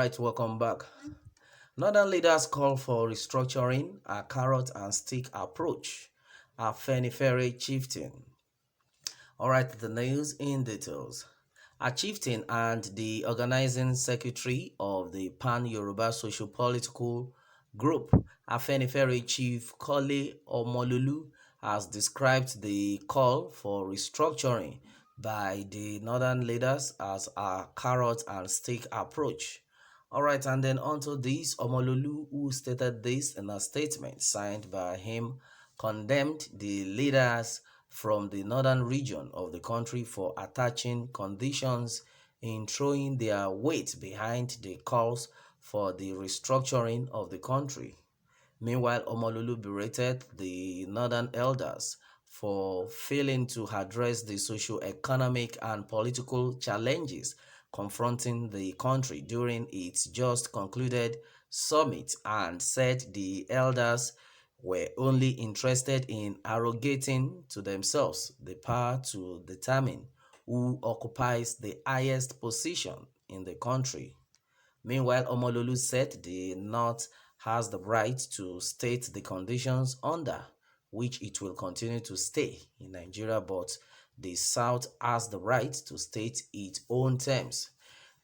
Alright, welcome back. Northern leaders call for restructuring a carrot and stick approach. Afenifere chieftain. Alright, the news in details. A chieftain and the organizing secretary of the Pan-Yoruba Socio-Political Group, Afenifere Chief Kole Omololu, has described the call for restructuring by the northern leaders as a carrot and stick approach. Alright, and then onto this, Omololu, who stated this in a statement signed by him, condemned the leaders from the northern region of the country for attaching conditions in throwing their weight behind the calls for the restructuring of the country. Meanwhile, Omololu berated the northern elders for failing to address the socio-economic and political challenges confronting the country during its just concluded summit and said the elders were only interested in arrogating to themselves the power to determine who occupies the highest position in the country. Meanwhile, Omololu said the North has the right to state the conditions under which it will continue to stay in Nigeria, but the South has the right to state its own terms.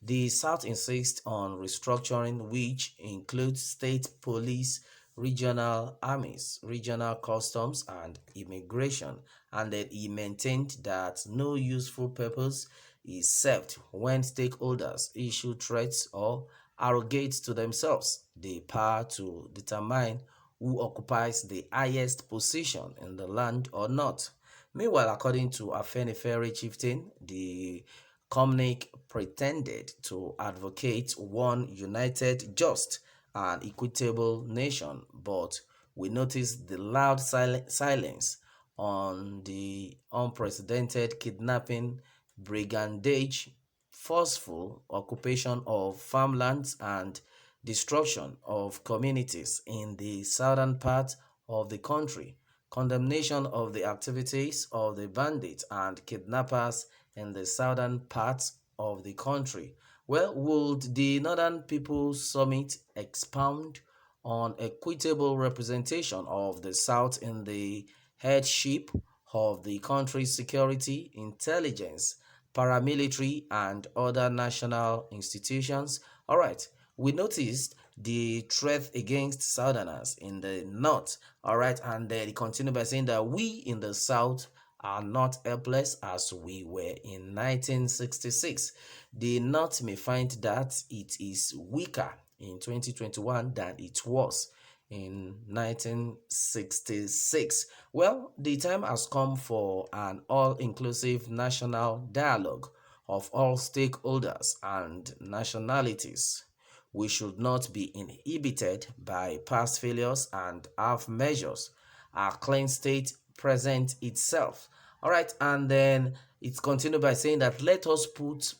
The South insists on restructuring, which includes state police, regional armies, regional customs, and immigration, and then he maintained that no useful purpose is served when stakeholders issue threats or arrogate to themselves the power to determine who occupies the highest position in the land or not. Meanwhile, according to Afenifere chieftain, the Comnic pretended to advocate one united, just, and equitable nation, but we noticed the loud silence on the unprecedented kidnapping, brigandage, forceful occupation of farmlands, and destruction of communities in the southern part of the country, condemnation of the activities of the bandits and kidnappers in the southern parts of the country. Well, would the Northern People's Summit expound on equitable representation of the South in the headship of the country's security, intelligence, paramilitary, and other national institutions? All right, we noticed the threat against Southerners in the North. All right, and then he continued by saying that we in the South are not helpless as we were in 1966. The North may find that it is weaker in 2021 than it was in 1966. Well, the time has come for an all-inclusive national dialogue of all stakeholders and nationalities. We should not be inhibited by past failures and half measures. Our clean state present itself. All right, and then it's continued by saying that let us put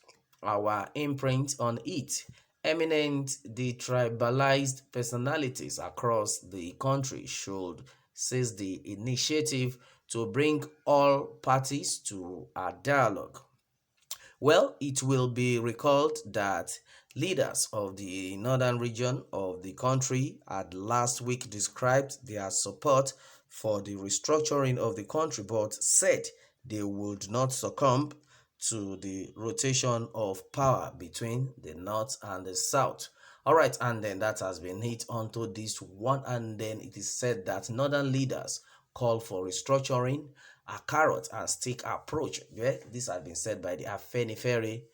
our imprint on it. Eminent, detribalized personalities across the country should seize the initiative to bring all parties to a dialogue. Well, it will be recalled that leaders of the northern region of the country had last week described their support for the restructuring of the country, but said they would not succumb to the rotation of power between the north and the south. All right, and then that has been hit onto this one, and then it is said that northern leaders call for restructuring, a carrot and stick approach. Yeah, this has been said by the Afenifere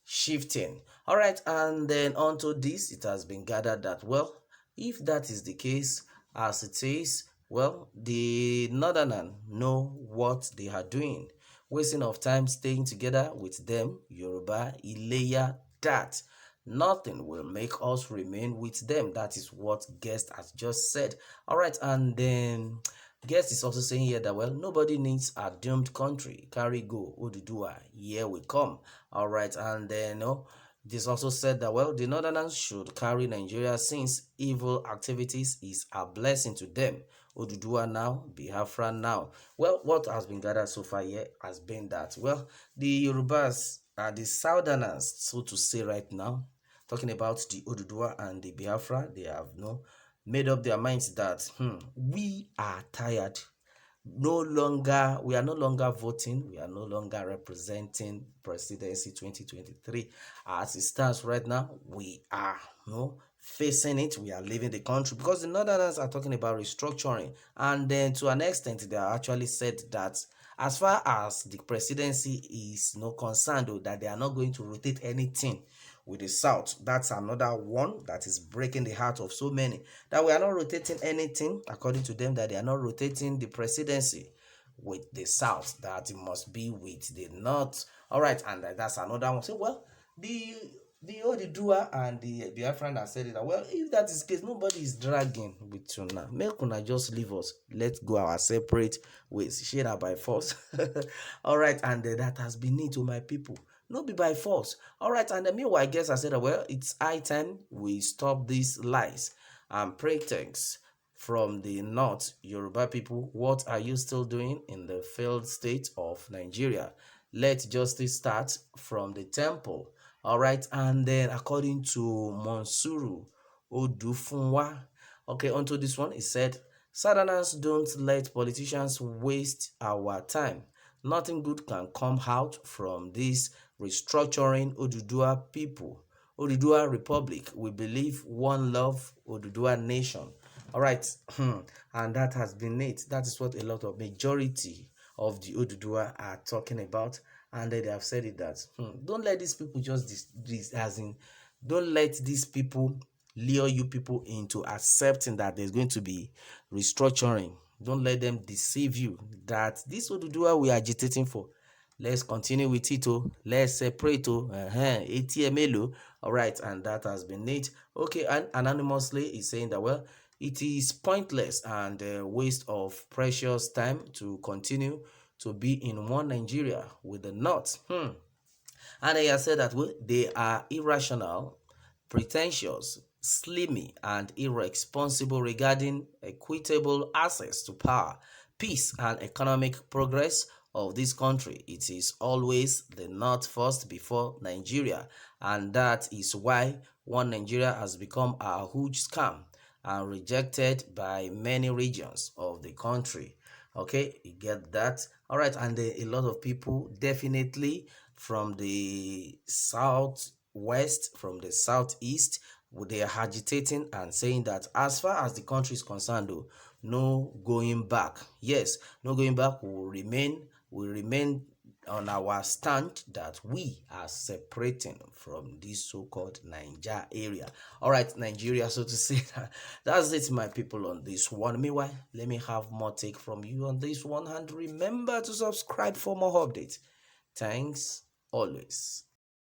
shifting. All right, and then onto this, it has been gathered that, well, if that is the case as it is, well, the northerners know what they are doing. Wasting of time staying together with them, Yoruba, Ileya, that nothing will make us remain with them. That is what Guest has just said. All right, and then Guest is also saying here that, well, nobody needs a doomed country. Carry go, Oduduwa, here we come. All right, and then this also said that, well, the northerners should carry Nigeria since evil activities is a blessing to them. Oduduwa now, Biafra now. Well, what has been gathered so far here has been that, well, the Yorubas are the southerners, so to say right now, talking about the Oduduwa and the Biafra. They have made up their minds that we are tired. We are no longer voting, we are no longer representing presidency 2023. As it stands right now, we are facing it, we are leaving the country, because the Northerners are talking about restructuring, and then to an extent they are actually said that as far as the presidency is concerned, that they are not going to rotate anything with the South. That's another one that is breaking the heart of so many, that we are not rotating anything, according to them, that they are not rotating the presidency with the South, that it must be with the North. All right, and that's another one. So, well, the Odidua and the Biafran have said it that, well, if that is the case, nobody is dragging with you now. Make una just leave us. Let's go our separate ways. Share by force. All right, and that has been it to my people. No be by force. All right, and meanwhile, I guess I said, well, it's high time we stop these lies and pretense from the North. Yoruba people, what are you still doing in the failed state of Nigeria? Let justice start from the temple. All right, and then according to Monsuru Odufunwa, okay, onto this one, he said, Southerners, don't let politicians waste our time. Nothing good can come out from this restructuring Oduduwa people. Oduduwa Republic, we believe one love, Oduduwa nation. All right, and that has been it. That is what a lot of majority of the Oduduwa are talking about, and they have said it that don't let these people don't let these people lure you people into accepting that there's going to be restructuring. Don't let them deceive you that this Oduduwa we are agitating for, let's continue with it. Let's separate. ATML. All right, and that has been it. Okay, and anonymously is saying that, well, it is pointless and a waste of precious time to continue to be in one Nigeria with the North. And he has said that, well, they are irrational, pretentious, slimy, and irresponsible regarding equitable access to power, peace, and economic progress of this country. It is always the North first before Nigeria, and that is why one Nigeria has become a huge scam and rejected by many regions of the country. Okay, you get that? All right, and a lot of people definitely from the southwest, from the southeast, they are agitating and saying that as far as the country is concerned, no going back. Yes, no going back. Will remain on our stand that we are separating from this so-called Niger area. All right, Nigeria, so to say. That's it, my people, on this one. Meanwhile, let me have more take from you on this one, and remember to subscribe for more updates. Thanks always.